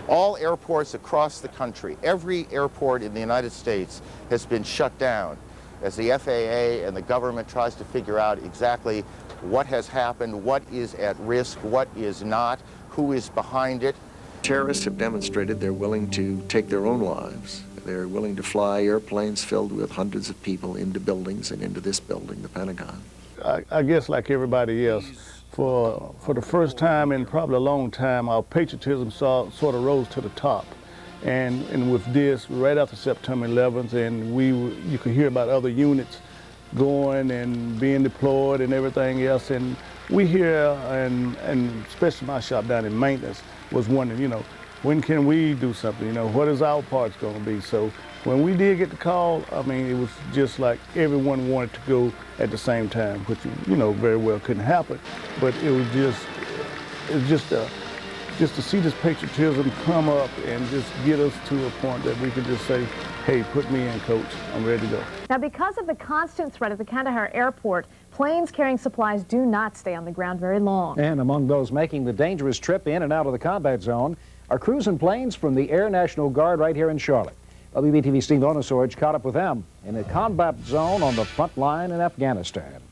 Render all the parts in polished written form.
All airports across the country, every airport in the United States has been shut down as the FAA and the government tries to figure out exactly what has happened, what is at risk, what is not, who is behind it. Terrorists have demonstrated they're willing to take their own lives. They're willing to fly airplanes filled with hundreds of people into buildings and into this building, the Pentagon. I guess like everybody else, for the first time in probably a long time, our patriotism sort of rose to the top. And with this, right after September 11th, and you could hear about other units going and being deployed and everything else. And we here, and especially my shop down in maintenance, was wondering, you know, when can we do something? You know, what is our parts going to be? So when we did get the call, I mean, it was just like everyone wanted to go at the same time, which, you know, very well couldn't happen. But it was just to see this patriotism come up and just get us to a point that we could just say, hey, put me in, coach, I'm ready to go. Now, because of the constant threat at the Kandahar airport, planes carrying supplies do not stay on the ground very long. And among those making the dangerous trip in and out of the combat zone are crews and planes from the Air National Guard right here in Charlotte. WBTV Steve Lonesorge caught up with them in a combat zone on the front line in Afghanistan.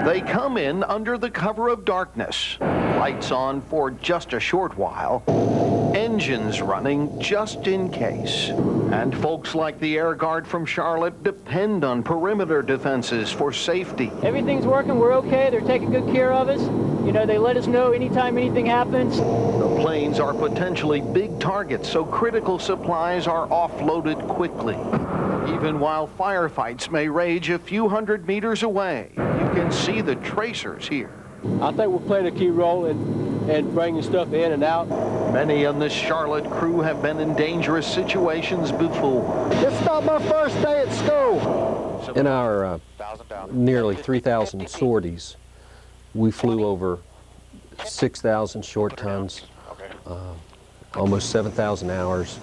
They come in under the cover of darkness, lights on for just a short while, engines running just in case. And folks like the Air Guard from Charlotte depend on perimeter defenses for safety. Everything's working, we're okay, they're taking good care of us. You know, they let us know anytime anything happens. The planes are potentially big targets, so critical supplies are offloaded quickly. Even while firefights may rage a few hundred meters away, you can see the tracers here. I think we're playing a key role in bringing stuff in and out. Many on the Charlotte crew have been in dangerous situations before. It's about my first day at school. In our nearly 3,000 sorties, we flew over 6,000 short tons, almost 7,000 hours,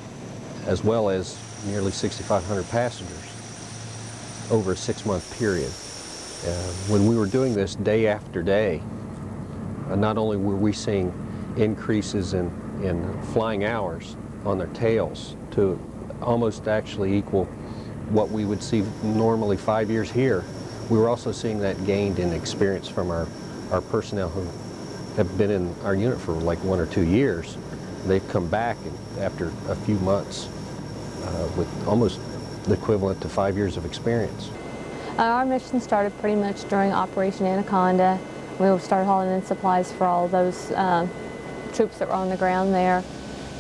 as well as nearly 6,500 passengers over a 6-month period. When we were doing this day after day, not only were we seeing increases in flying hours on their tails to almost actually equal what we would see normally 5 years here, we were also seeing that gained in experience from our personnel who have been in our unit for like 1 or 2 years. They've come back after a few months with almost the equivalent to 5 years of experience. Our mission started pretty much during Operation Anaconda. We started hauling in supplies for all those troops that were on the ground there.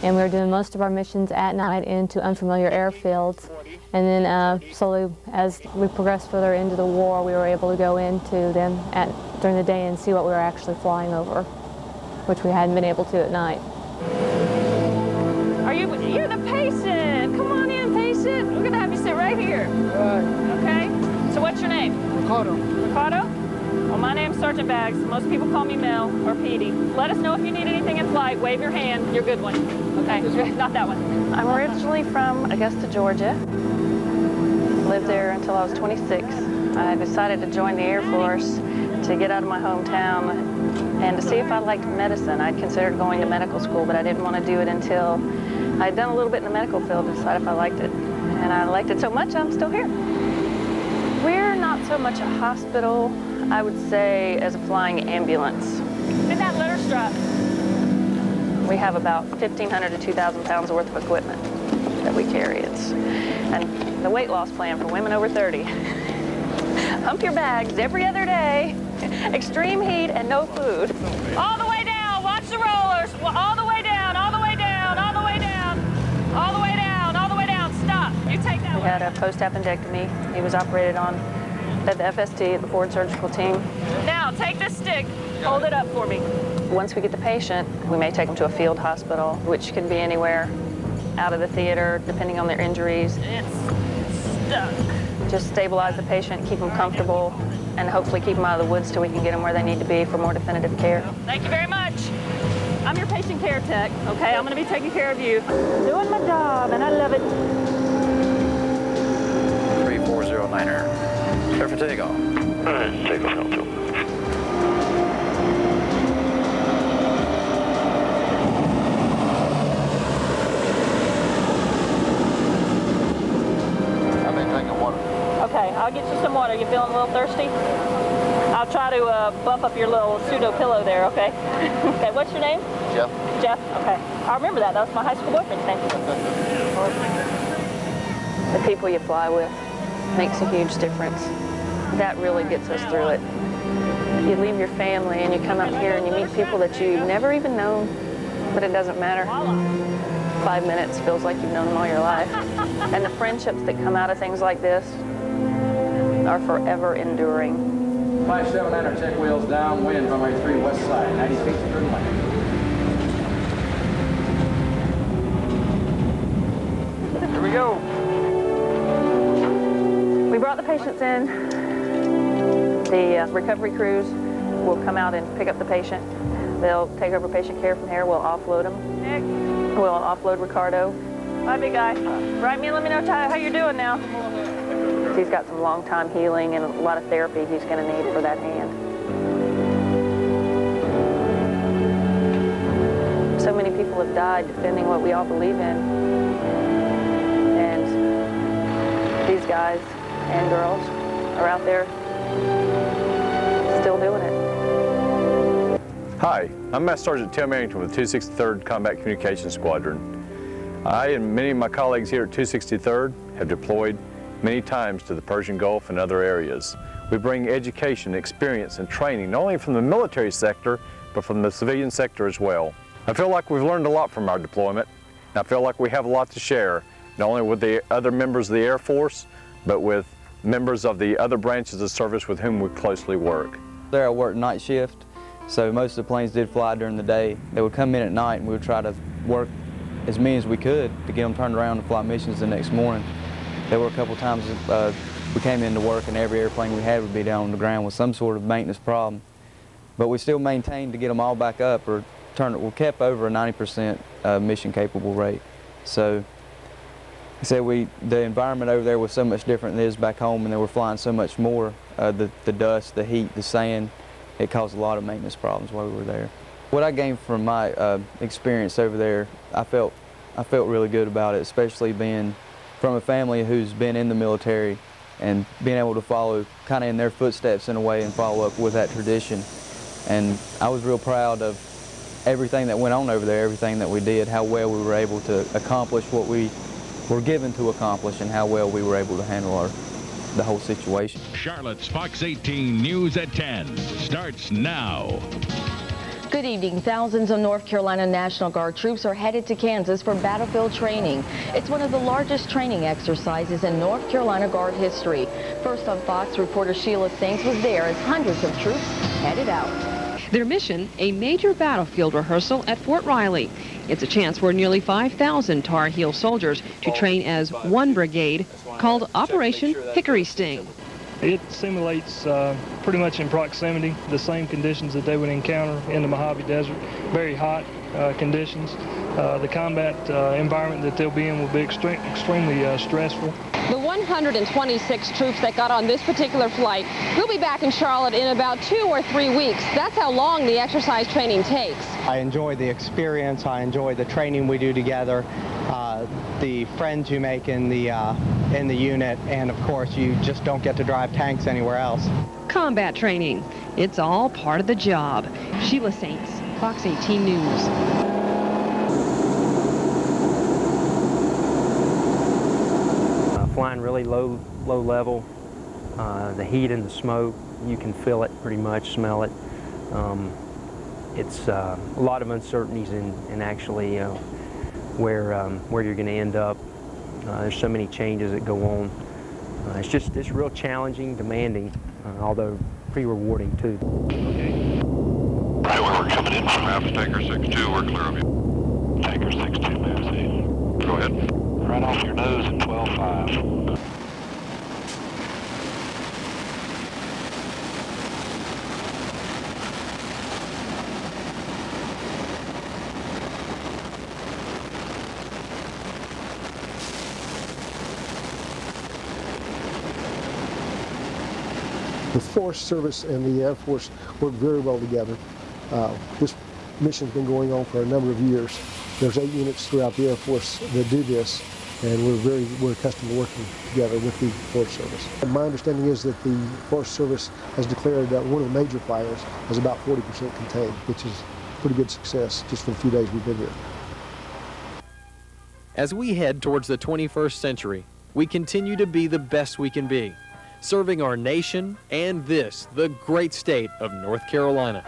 And we were doing most of our missions at night into unfamiliar airfields. And then slowly, as we progressed further into the war, we were able to go into them during the day and see what we were actually flying over, which we hadn't been able to at night. You're the patient. Come on in, patient. We're going to have you sit right here. Okay? So what's your name? Ricardo. Ricardo? Well, my name's Sergeant Baggs. Most people call me Mel or Petey. Let us know if you need anything in flight. Wave your hand. You're a good one. Okay, not that one. I'm originally from Augusta, Georgia. Lived there until I was 26. I decided to join the Air Force to get out of my hometown and to see if I liked medicine. I'd considered going to medical school, but I didn't want to do it until I'd done a little bit in the medical field to decide if I liked it. And I liked it so much, I'm still here. We're not so much a hospital, I would say, as a flying ambulance. In that litter strap. We have about 1,500 to 2,000 pounds worth of equipment that we carry. And the weight loss plan for women over 30. Hump your bags every other day, extreme heat and no food. All the way down, watch the rollers. All the way down, all the way down, all the way down, all the way down, all the way down. Stop. You take that one. We had a post-appendectomy. He was operated on at the FST, the Ford Surgical Team. Now, take this stick. Hold it up for me. Once we get the patient, we may take them to a field hospital, which can be anywhere out of the theater, depending on their injuries. It's stuck. Just stabilize the patient, keep them comfortable, and hopefully keep them out of the woods till we can get them where they need to be for more definitive care. Thank you very much. I'm your patient care tech, okay? I'm going to be taking care of you. Doing my job, and I love it. 3409er. Clear for takeoff. All right, takeoff L2. I'll get you some water. You feeling a little thirsty? I'll try to bump up your little pseudo pillow there, okay? Okay, what's your name? Jeff. Jeff, okay. I remember that. That was my high school boyfriend's name. The people you fly with makes a huge difference. That really gets us through it. You leave your family and you come out here and you meet people that you've never even known, but it doesn't matter. 5 minutes feels like you've known them all your life. And the friendships that come out of things like this are forever enduring. 57 check wheels downwind, runway 3 west side, 90 feet to turn left. Here we go. We brought the patients in. The recovery crews will come out and pick up the patient. They'll take over patient care from here. We'll offload them. Nick. We'll offload Ricardo. Bye, big guy. Write me and let me know how you're doing now. He's got some long time healing and a lot of therapy he's going to need for that hand. So many people have died defending what we all believe in. And these guys and girls are out there still doing it. Hi, I'm Master Sergeant Tim Arrington with 263rd Combat Communications Squadron. I and many of my colleagues here at 263rd have deployed many times to the Persian Gulf and other areas. We bring education, experience, and training not only from the military sector, but from the civilian sector as well. I feel like we've learned a lot from our deployment. I feel like we have a lot to share, not only with the other members of the Air Force, but with members of the other branches of service with whom we closely work. There I worked night shift, so most of the planes did fly during the day. They would come in at night and we would try to work as many as we could to get them turned around to fly missions the next morning. There were a couple times we came into work and every airplane we had would be down on the ground with some sort of maintenance problem. But we still maintained to get them all back up, or we kept over a 90% mission capable rate. So I said the environment over there was so much different than it is back home, and they were flying so much more. The dust, the heat, the sand, it caused a lot of maintenance problems while we were there. What I gained from my experience over there, I felt really good about it, especially being from a family who's been in the military and being able to follow kind of in their footsteps in a way and follow up with that tradition. And I was real proud of everything that went on over there, everything that we did, how well we were able to accomplish what we were given to accomplish and how well we were able to handle the whole situation. Charlotte's Fox 18 News at 10 starts now. Good evening. Thousands of North Carolina National Guard troops are headed to Kansas for battlefield training. It's one of the largest training exercises in North Carolina Guard history. First on Fox, reporter Sheila Saints was there as hundreds of troops headed out. Their mission, a major battlefield rehearsal at Fort Riley. It's a chance for nearly 5,000 Tar Heel soldiers to train as one brigade called Operation Hickory Sting. It simulates pretty much in proximity the same conditions that they would encounter in the Mojave Desert. Very hot conditions. The combat environment that they'll be in will be extremely stressful. The 126 troops that got on this particular flight will be back in Charlotte in about 2 or 3 weeks. That's how long the exercise training takes. I enjoy the experience. I enjoy the training we do together, the friends you make in the unit, and of course you just don't get to drive tanks anywhere else. Combat training. It's all part of the job. Sheila Saints, Fox 18 News. Flying really low level, the heat and the smoke, you can feel it pretty much, smell it. It's a lot of uncertainties in actually where you're going to end up. There's so many changes that go on. It's real challenging, demanding, although pretty rewarding too. Okay. Right, we're coming in from Alpha Tanker 6-2, we're clear of you. Tanker 6-2, man. Go ahead. Right off your nose at 12.5. The Forest Service and the Air Force work very well together. This mission's been going on for a number of years. There's 8 units throughout the Air Force that do this, and we're accustomed to working together with the Forest Service. And my understanding is that the Forest Service has declared that one of the major fires is about 40% contained, which is pretty good success just for the few days we've been here. As we head towards the 21st century, we continue to be the best we can be, serving our nation and the great state of North Carolina.